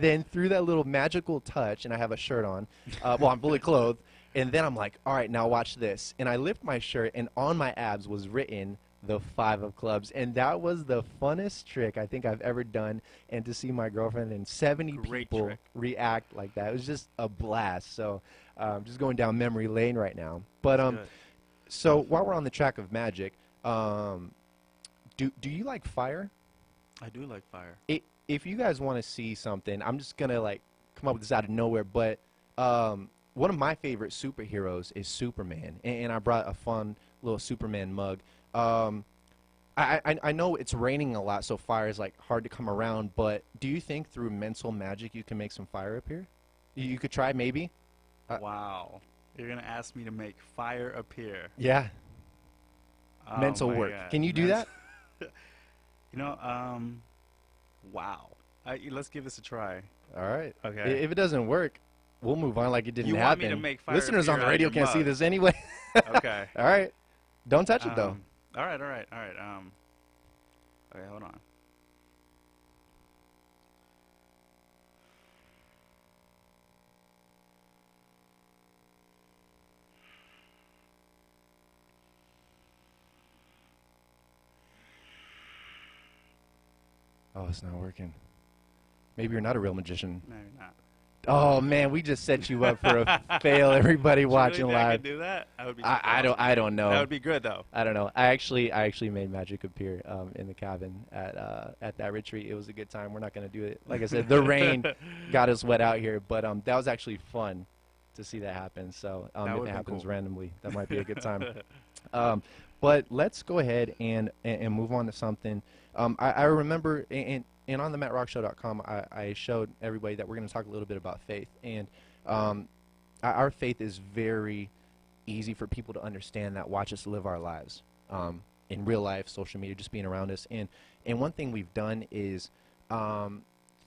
then through that little magical touch, and I have a shirt on, well, I'm fully clothed, and then I'm like, all right, now watch this. And I lift my shirt, and on my abs was written the 5 of clubs. And that was the funnest trick I think I've ever done. And to see my girlfriend and 70 Great people trick. react like that, it was just a blast. So just going down memory lane right now. But Good. so while we're on the track of magic, do you like fire? I do like fire. If you guys want to see something, I'm just gonna like come up with this out of nowhere, but one of my favorite superheroes is Superman, and I brought a fun little Superman mug. I know it's raining a lot, so fire is like hard to come around, but do you think through mental magic you can make some fire appear? You could try, maybe? Wow. You're going to ask me to make fire appear. Yeah. Oh Mental my work. God. Can you do that? You know, wow. Let's give this a try. All right. Okay. If it doesn't work, we'll move on like it didn't You happen. want me to make fire Listeners on appear the out radio of your can't see mug. this anyway. Okay. All right. Don't touch it, though. All right. Okay, hold on. Oh, it's not working. Maybe you're not a real magician. No, you're not. Oh man, we just set you up for a fail. Everybody watching Really think I live. could do that? That would be I don't know. That would be good though. I don't know. I actually made magic appear in the cabin at that retreat. It was a good time. We're not gonna do it. Like I said, the rain got us wet out here, but that was actually fun to see that happen. So That if would've it been happens cool. randomly, that might be a good time. But let's go ahead and move on to something. I remember, and on the mattrockshow.com, I showed everybody that we're going to talk a little bit about faith. And our faith is very easy for people to understand that watch us live our lives in real life, social media, just being around us. And one thing we've done is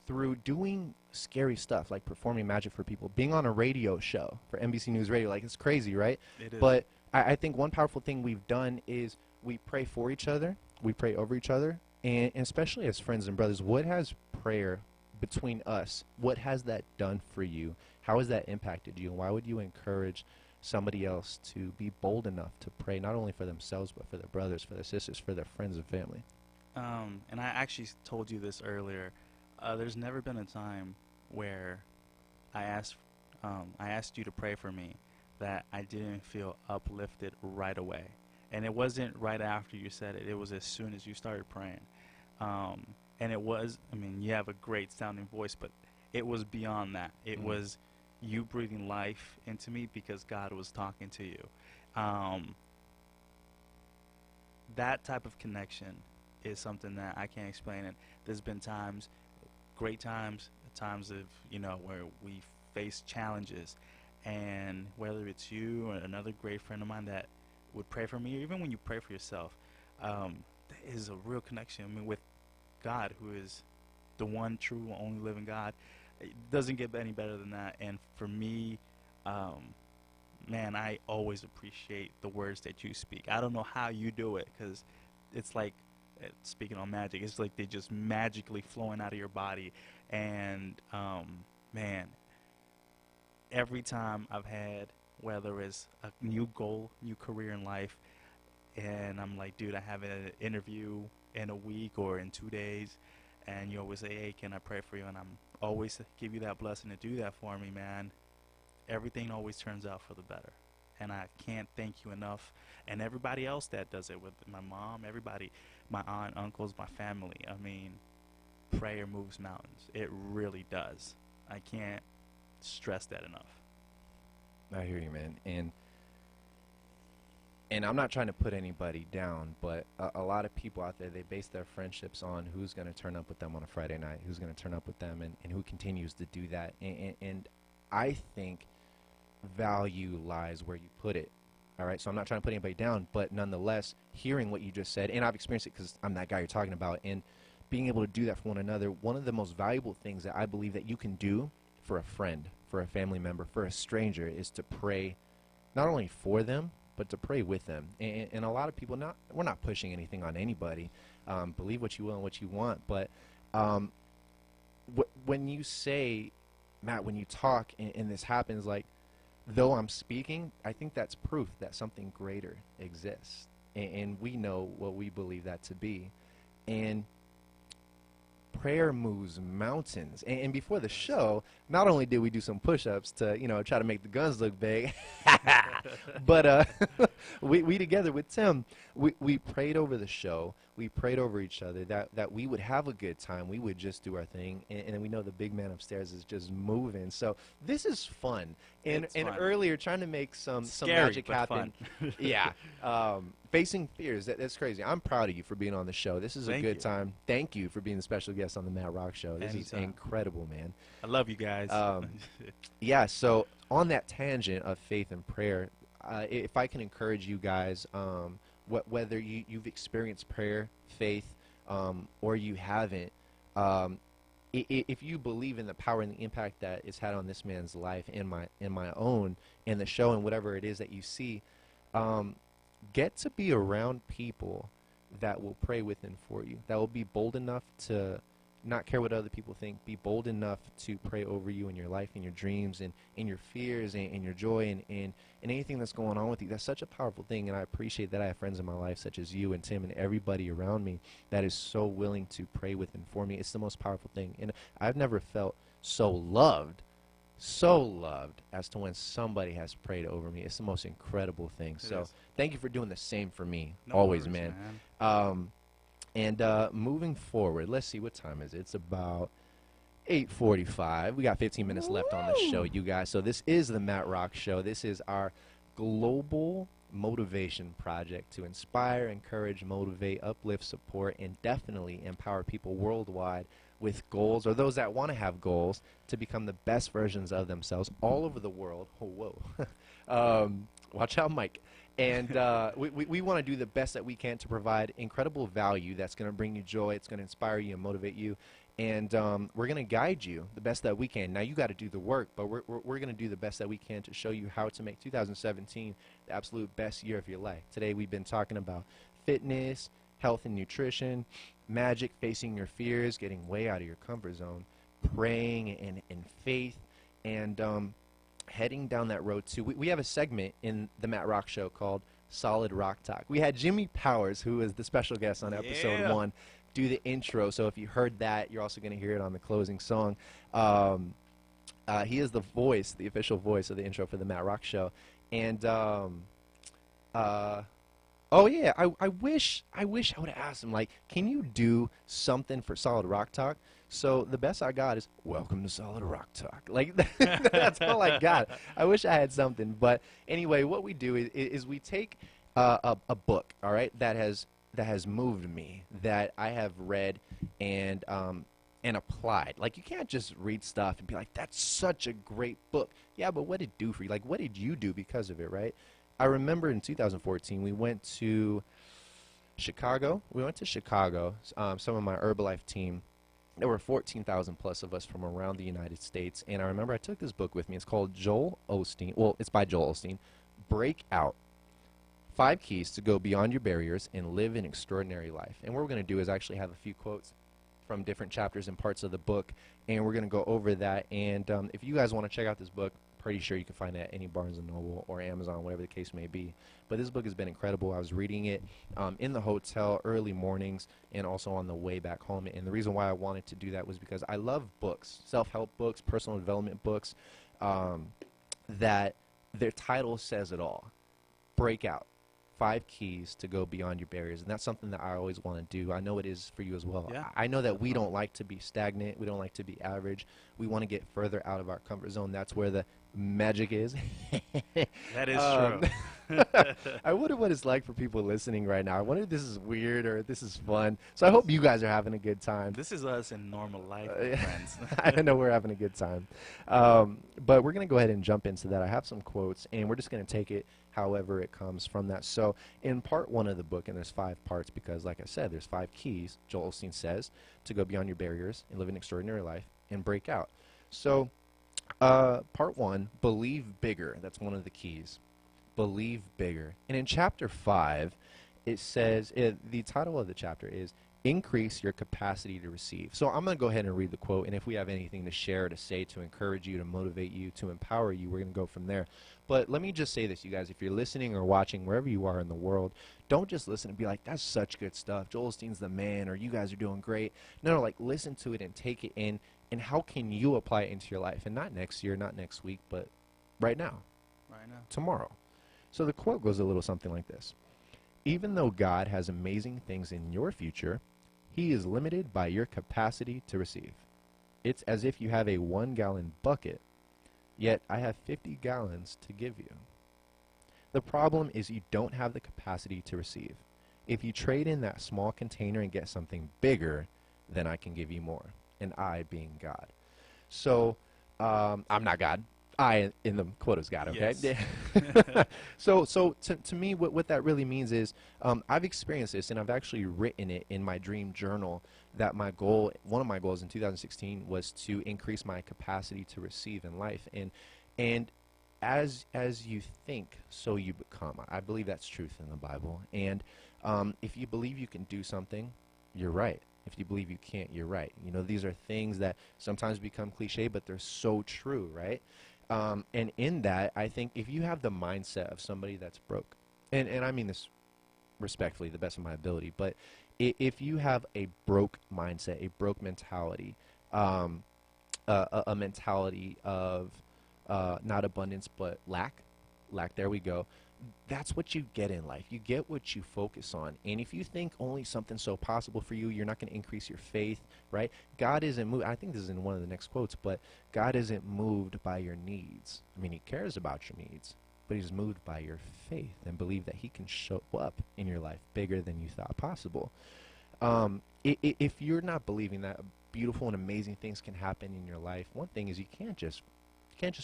through doing scary stuff like performing magic for people, being on a radio show for NBC News Radio, like it's crazy, right? It is. But I think one powerful thing we've done is we pray for each other, we pray over each other, and especially as friends and brothers, what has prayer between us, what has that done for you? How has that impacted you? And why would you encourage somebody else to be bold enough to pray not only for themselves but for their brothers, for their sisters, for their friends and family? And I actually told you this earlier. There's never been a time where I asked you to pray for me that I didn't feel uplifted right away. And it wasn't right after you said it. It was as soon as you started praying. And it was, I mean, you have a great sounding voice, but it was beyond that. It was you breathing life into me because God was talking to you. That type of connection is something that I can't explain. And there's been times, great times, times of, where we face challenges. And whether it's you or another great friend of mine that would pray for me, or even when you pray for yourself, there is a real connection. I mean, with God, who is the one true, only living God. It doesn't get any better than that. And for me, man, I always appreciate the words that you speak. I don't know how you do it, because it's like, speaking on magic, it's like they're just magically flowing out of your body. And, man, every time I've had, whether it's a new goal, new career in life, and I'm like, dude, I have an interview in a week or in 2 days, and you always say, hey, can I pray for you? And I'm always give you that blessing to do that for me, man. Everything always turns out for the better. And I can't thank you enough. And everybody else that does it, with my mom, everybody, my aunt, uncles, my family. I mean, prayer moves mountains. It really does. I can't stress that enough. I hear you, man. And I'm not trying to put anybody down, but a lot of people out there, they base their friendships on who's going to turn up with them on a Friday night, who's going to turn up with them, and who continues to do that. And I think value lies where you put it. All right, so I'm not trying to put anybody down, but nonetheless, hearing what you just said, and I've experienced it because I'm that guy you're talking about, and being able to do that for one another, one of the most valuable things that I believe that you can do for a friend, for a family member, for a stranger, is to pray not only for them, but to pray with them. And a lot of people, we're not pushing anything on anybody. Believe what you will and what you want, but when you say, Matt, when you talk and this happens, like, though I'm speaking, I think that's proof that something greater exists. And we know what we believe that to be. And prayer moves mountains. And before the show, not only did we do some push-ups to, try to make the guns look big, but we together with Tim, we prayed over the show. We prayed over each other that we would have a good time. We would just do our thing. And we know the big man upstairs is just moving. So this is fun. And Fun. Earlier, trying to make some Scary, magic but happen. fun. Yeah. Facing fears. That's crazy. I'm proud of you for being on the show. This is a Thank good you. time. Thank you for being the special guest on the Matt Rock Show. This is Anytime. incredible, man. I love you guys. Yeah, so on that tangent of faith and prayer, if I can encourage you guys, whether you've experienced prayer, faith, or you haven't, if you believe in the power and the impact that it's had on this man's life, in my own, in the show, and whatever it is that you see, get to be around people that will pray with and for you, that will be bold enough to not care what other people think, be bold enough to pray over you in your life, in your dreams, and in your fears, and your joy, and anything that's going on with you. That's such a powerful thing, and I appreciate that I have friends in my life such as you and Tim and everybody around me that is so willing to pray with and for me. It's the most powerful thing, and I've never felt so loved as to when somebody has prayed over me. It's the most incredible thing. So is. thank you for doing the same for me, No always, worries, man. And moving forward, let's see, what time is it? It's about 8:45. We got 15 minutes left on the show, you guys. So this is the Matt Rock Show. This is our global motivation project to inspire, encourage, motivate, uplift, support, and definitely empower people worldwide with goals, or those that want to have goals, to become the best versions of themselves all over the world. Oh, whoa. Watch out, Mike. And we want to do the best that we can to provide incredible value that's going to bring you joy, it's going to inspire you and motivate you. And we're going to guide you the best that we can. Now, you got to do the work, but we're going to do the best that we can to show you how to make 2017 the absolute best year of your life. Today, we've been talking about fitness, health and nutrition, magic, facing your fears, getting way out of your comfort zone, praying and faith, and heading down that road too. We have a segment in the Matt Rock Show called Solid Rock Talk. We had Jimmy Powers, who is the special guest on episode 1, do the intro. So if you heard that, you're also going to hear it on the closing song. He is the voice, the official voice of the intro for the Matt Rock Show. And oh yeah, I wish I would have asked him, like, can you do something for Solid Rock Talk? So the best I got is, welcome to Solid Rock Talk. Like, that's all I got. I wish I had something. But anyway, what we do is we take a book, all right, that has moved me, that I have read and applied. Like, you can't just read stuff and be like, that's such a great book. Yeah, but what did it do for you? Like, what did you do because of it, right? I remember in 2014, we went to Chicago. Some of my Herbalife team. There were 14,000 plus of us from around the United States. And I remember I took this book with me. It's called Joel Osteen. Well, it's by Joel Osteen. Break Out. 5 Keys to Go Beyond Your Barriers and Live an Extraordinary Life. And what we're going to do is actually have a few quotes from different chapters and parts of the book. And we're going to go over that. And if you guys want to check out this book, pretty sure you can find it at any Barnes & Noble or Amazon, whatever the case may be. But this book has been incredible. I was reading it in the hotel early mornings and also on the way back home. And the reason why I wanted to do that was because I love books, self-help books, personal development books, that their title says it all. Break Out. 5 keys to go beyond your barriers. And that's something that I always want to do. I know it is for you as well. Yeah. I know that we don't like to be stagnant. We don't like to be average. We want to get further out of our comfort zone. That's where the magic is. That is true. I wonder what it's like for people listening right now. I wonder if this is weird or if this is fun. So I hope you guys are having a good time. This is us in normal life, friends. I know we're having a good time. But we're going to go ahead and jump into that. I have some quotes, and we're just going to take it however it comes from that. So in part 1 of the book, and there's 5 parts because, like I said, there's 5 keys, Joel Osteen says, to go beyond your barriers and live an extraordinary life and break out. So part 1, believe bigger. That's one of the keys. Believe bigger. And in chapter 5, it says, the title of the chapter is Increase Your Capacity to Receive. So I'm going to go ahead and read the quote, and if we have anything to share, to say, to encourage you, to motivate you, to empower you, we're going to go from there. But let me just say this, you guys. If you're listening or watching, wherever you are in the world, don't just listen and be like, that's such good stuff. Joel Osteen's the man, or you guys are doing great. No, like, listen to it and take it in, and how can you apply it into your life? And not next year, not next week, but right now. Right now. Tomorrow. So the quote goes a little something like this. Even though God has amazing things in your future, He is limited by your capacity to receive. It's as if you have a 1-gallon bucket, yet I have 50 gallons to give you. The problem is you don't have the capacity to receive. If you trade in that small container and get something bigger, then I can give you more. And I being God. So, I'm not God. I in the quote is God, okay? Yes. So to me, what that really means is I've experienced this, and I've actually written it in my dream journal, that my goal, one of my goals in 2016 was to increase my capacity to receive in life. And as you think, so you become. I believe that's truth in the Bible. And if you believe you can do something, you're right. If you believe you can't, you're right. You know, these are things that sometimes become cliche, but they're so true, right? And in that, I think if you have the mindset of somebody that's broke, and I mean this respectfully, the best of my ability, but if you have a broke mindset, a broke mentality, a mentality of not abundance but lack, there we go. That's what you get in life. You get what you focus on. And if you think only something so possible for you, you're not going to increase your faith, right? God isn't moved. I think this is in one of the next quotes, but God isn't moved by your needs. I mean, He cares about your needs, but he's moved by your faith and believe that he can show up in your life bigger than you thought possible. If you're not believing that beautiful and amazing things can happen in your life, one thing is you can't just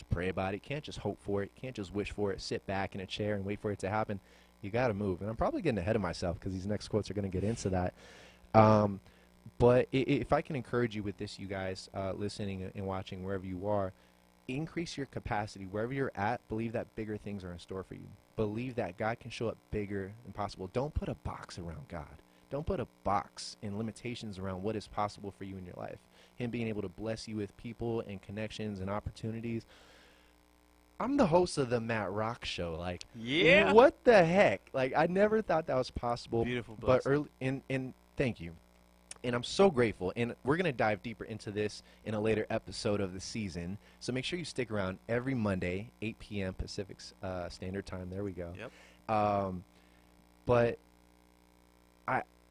pray about it, you can't just hope for it, you can't just wish for it, sit back in a chair and wait for it to happen. You got to move. And I'm probably getting ahead of myself because these next quotes are going to get into that. But if I can encourage you with this, you guys listening and watching wherever you are, increase your capacity. Wherever you're at, believe that bigger things are in store for you. Believe that God can show up bigger than possible. Don't put a box around God. Don't put a box and limitations around what is possible for you in your life. Him being able to bless you with people and connections and opportunities. I'm the host of the Matt Rock Show. Like, Yeah. what the heck? Like, I never thought that was possible. Beautiful But blessing. and thank you. And I'm so grateful. And we're going to dive deeper into this in a later episode of the season. So make sure you stick around every Monday, 8 p.m. Pacific Standard Time. There we go. Yep. But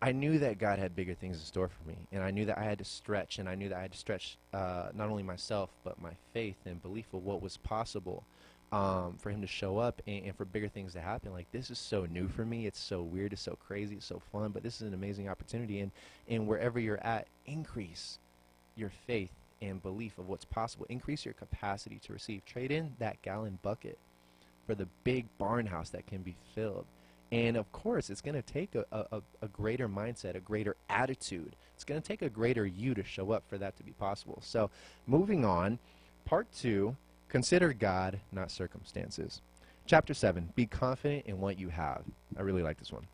I knew that God had bigger things in store for me. And I knew that I had to stretch. And I knew that I had to stretch not only myself, but my faith and belief of what was possible for him to show up and for bigger things to happen. Like, this is so new for me. It's so weird. It's so crazy. It's so fun. But this is an amazing opportunity. And wherever you're at, increase your faith and belief of what's possible. Increase your capacity to receive. Trade in that gallon bucket for the big barn house that can be filled. And of course, it's going to take a greater mindset, a greater attitude. It's going to take a greater you to show up for that to be possible. So moving on, part 2, consider God, not circumstances. Chapter 7, be confident in what you have. I really like this one.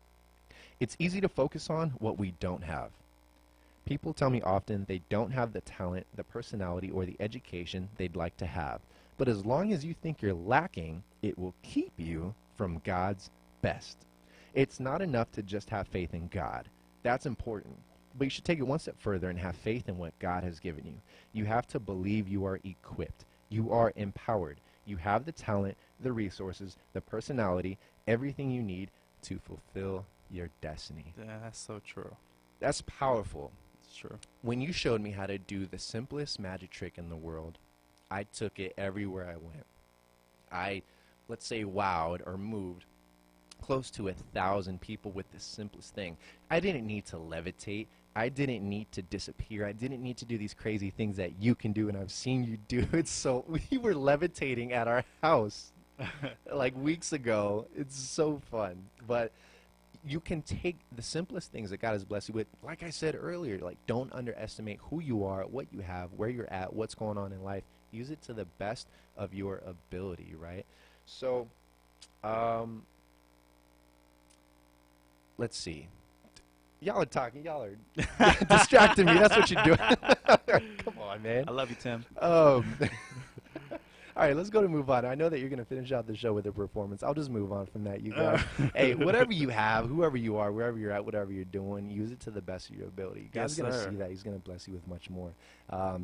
It's easy to focus on what we don't have. People tell me often they don't have the talent, the personality, or the education they'd like to have. But as long as you think you're lacking, it will keep you from God's best. It's not enough to just have faith in God. That's important. But you should take it one step further and have faith in what God has given you. You have to believe you are equipped. You are empowered. You have the talent, the resources, the personality, everything you need to fulfill your destiny. Yeah, that's so true. That's powerful. It's true. When you showed me how to do the simplest magic trick in the world, I took it everywhere I went. I, let's say, wowed or moved close to 1,000 people with the simplest thing. I didn't need to levitate. I didn't need to disappear. I didn't need to do these crazy things that you can do and I've seen you do it. So we were levitating at our house like weeks ago. It's so fun. But you can take the simplest things that God has blessed you with. Like I said earlier, like, don't underestimate who you are, what you have, where you're at, what's going on in life. Use it to the best of your ability, right? So, let's see. Y'all are talking. Y'all are distracting me. That's what you're doing. Come on, man. I love you, Tim. All right, let's go to move on. I know that you're going to finish out the show with a performance. I'll just move on from that, you guys. Hey, whatever you have, whoever you are, wherever you're at, whatever you're doing, use it to the best of your ability. God's Yes, going to sir. see that. He's going to bless you with much more.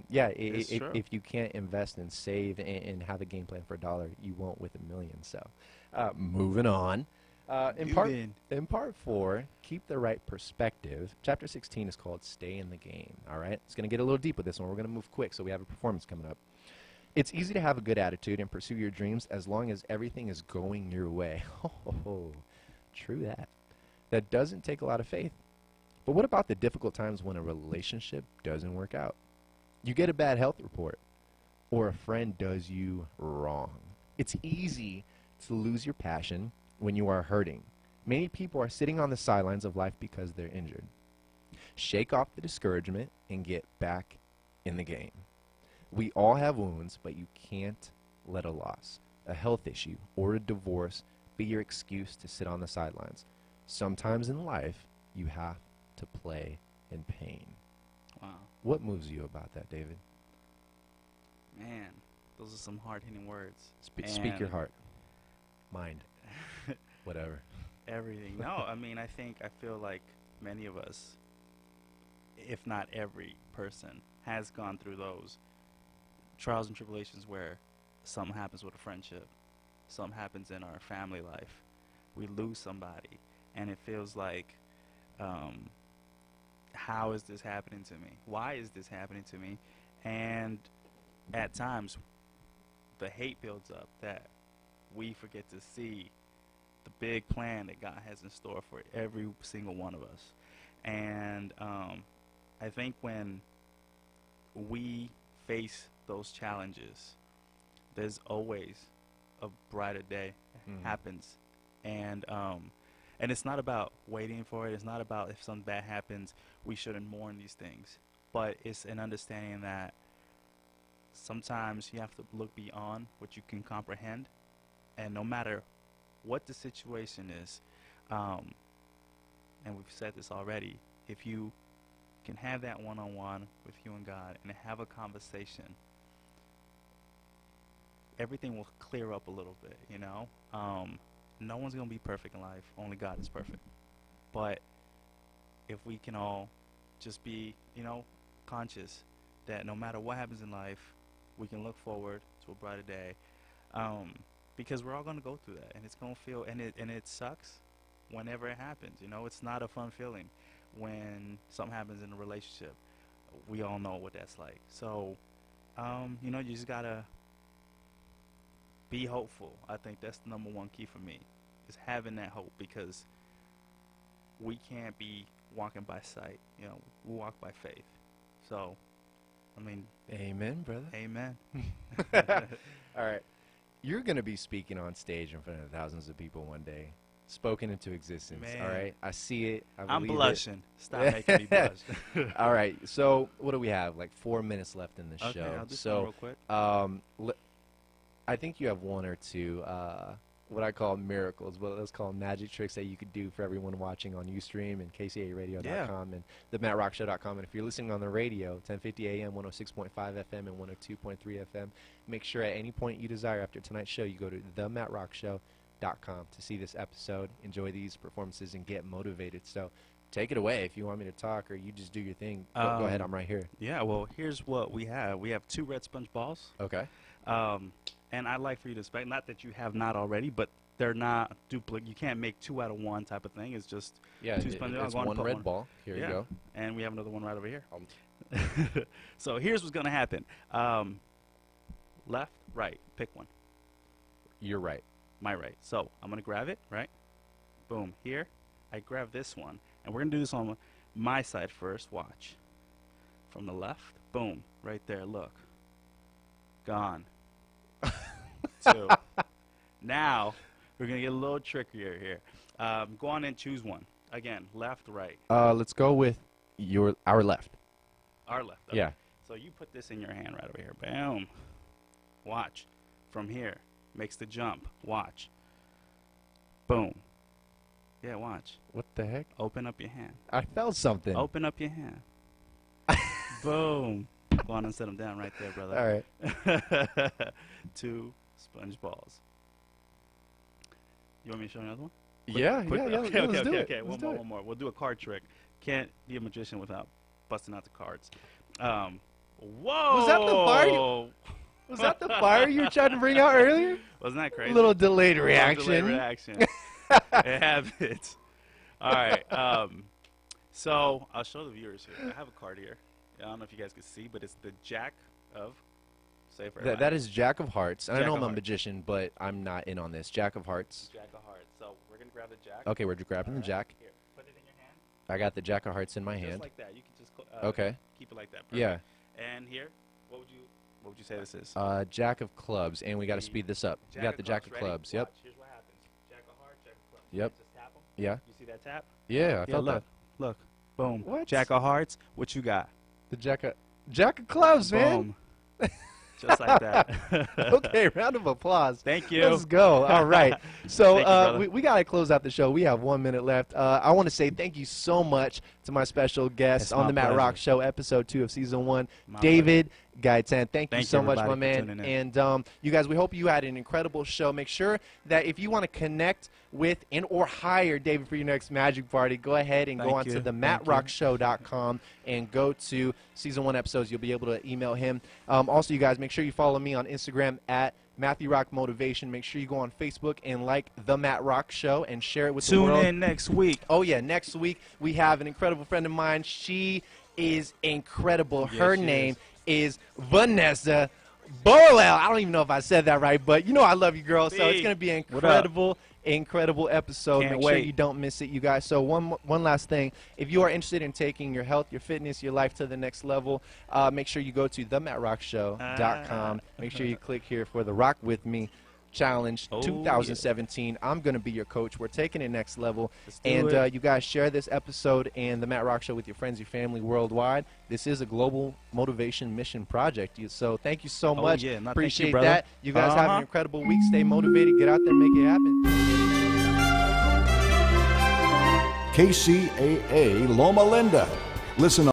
Yeah, It's true. if you can't invest and save and have a game plan for $1, you won't with $1 million. So, moving on. In part 4, keep the right perspective. Chapter 16 is called Stay in the Game. All right? It's going to get a little deep with this one. We're going to move quick, so we have a performance coming up. It's easy to have a good attitude and pursue your dreams as long as everything is going your way. Oh, true that. That doesn't take a lot of faith. But what about the difficult times when a relationship doesn't work out? You get a bad health report, or a friend does you wrong. It's easy to lose your passion when you are hurting. Many people are sitting on the sidelines of life because they're injured. Shake off the discouragement and get back in the game. We all have wounds, but you can't let a loss, a health issue, or a divorce be your excuse to sit on the sidelines. Sometimes in life, you have to play in pain. Wow. What moves you about that, David? Man, those are some hard-hitting words. Speak your And heart. Mind. Whatever. Everything. No, I mean, I feel like many of us, if not every person, has gone through those trials and tribulations where something happens with a friendship, something happens in our family life, we lose somebody, and it feels like, how is this happening to me? Why is this happening to me? And at times, the hate builds up that we forget to see the big plan that God has in store for every single one of us. And I think when we face those challenges, there's always a brighter day happens. And it's not about waiting for it. It's not about if something bad happens, we shouldn't mourn these things. But it's an understanding that sometimes you have to look beyond what you can comprehend. And no matter what the situation is, and we've said this already, if you can have that one-on-one with you and God and have a conversation, everything will clear up a little bit, you know? No one's going to be perfect in life. Only God is perfect. But if we can all just be, you know, conscious that no matter what happens in life, we can look forward to a brighter day, because we're all going to go through that, and it's going to feel, and it sucks whenever it happens. You know, it's not a fun feeling when something happens in a relationship. We all know what that's like. So, you know, you just got to be hopeful. I think that's the number one key for me, is having that hope, because we can't be walking by sight. You know, we walk by faith. So, I mean, Amen, brother. amen. All right. You're going to be speaking on stage in front of thousands of people one day. Spoken into existence. Man. All right. I see it. I'm believe blushing. Stop making me blush. it. All right. So what do we have? Like 4 minutes left in the Okay, show. I'll do some So real quick. I think you have one or two what I call miracles, but let's call them magic tricks that you could do for everyone watching on Ustream and KCAAradio.com and themattrockshow.com. And if you're listening on the radio, 1050 AM, 106.5 FM, and 102.3 FM, make sure at any point you desire after tonight's show, you go to themattrockshow.com to see this episode, enjoy these performances, and get motivated. So take it away if you want me to talk, or you just do your thing. Go ahead, I'm right here. Yeah, well, here's what we have. We have 2 red sponge balls. Okay. And I'd like for you to expect, not that you have not already, but they're not duplicate. You can't make 2 out of 1 type of thing. It's just 2 sponges. It's one red ball. Here you go. And we have another one right over here. So here's what's going to happen. Left, right, pick one. You're right. My right. So I'm going to grab it, right? Boom. Here, I grab this one. And we're going to do this on my side first. Watch. From the left, boom, right there, look. Gone. 2. Now, we're going to get a little trickier here. Go on and choose one. Again, left, right. Let's go with our left. Our left. Okay. Yeah. So you put this in your hand right over here. Boom. Watch. From here. Makes the jump. Watch. Boom. Yeah, watch. What the heck? Open up your hand. I felt something. Open up your hand. Boom. Go on and set them down right there, brother. All right. 2 sponge balls. You want me to show you another one? Yeah. Okay, let's do it. okay. Let's do it. One more. We'll do a card trick. Can't be a magician without busting out the cards. Whoa! Was that the fire? Was that the fire you were trying to bring out earlier? Wasn't that crazy? A little delayed reaction. Delayed reaction. It happens. All right. So I'll show the viewers here. I have a card here. I don't know if you guys can see, but it's the Jack of. Say it for everybody. That is Jack of Hearts. And I Jack know of I'm a Hearts. magician, but I'm not in on this. Jack of Hearts. Jack of Hearts. So we're gonna grab the Jack. Okay, we're grabbing the Jack. Here, put it in your hand. I got the Jack of Hearts in my Just hand. like that. You can just Okay. keep it like that. Perfect. Yeah. And here, what would you say this is? Jack of Clubs, and we got to speed this up. We got the Jack of Ready? Clubs. Watch. Yep. Here's what happens. Jack of Hearts, Jack of Clubs. Yep. Just tap them. Yeah. You see that tap? Yeah, I felt look. that. Look. Boom. What? Jack of Hearts. What you got? The Jack of Clubs, man. Boom. Just like that. Okay, round of applause. Thank you. Let's go. All right. So Thank you, brother. we got to close out the show. We have 1 minute left. I want to say thank you so much to my special guest It's on my the Matt pleasure. Rock Show, episode 2 of season 1, My David Gaitan. Thank you Thank so you, much, my everybody, for man. tuning in. And you guys, we hope you had an incredible show. Make sure that if you want to connect with and or hire David for your next magic party, go ahead and go Thank on to you. the Thank you. mattrockshow.com and go to season 1 episodes. You'll be able to email him. Also, you guys, make sure you follow me on Instagram at Matthew Rock Motivation. Make sure you go on Facebook and like The Matt Rock Show and share it with the world. Tune in next week. Oh, yeah. Next week, we have an incredible friend of mine. She is incredible. Yes, Her she name is Vanessa Borel. I don't even know if I said that right, but you know I love you, girl. So it's Big. going to be an What up? incredible episode. Can't Make sure wait. you don't miss it, you guys. So one last thing. If you are interested in taking your health, your fitness, your life to the next level, make sure you go to thematrockshow.com. Make sure you click here for the Rock With Me Challenge Oh, 2017. I'm going to be your coach. We're taking it next level. Let's do And it. you guys share this episode and the Matt Rock Show with your friends, your family worldwide. This is a global motivation mission project. So thank you so much. Yeah. No, thank Appreciate you, brother. that. You guys have Uh-huh. an incredible week. Stay motivated. Get out there and make it happen. KCAA Loma Linda. Listen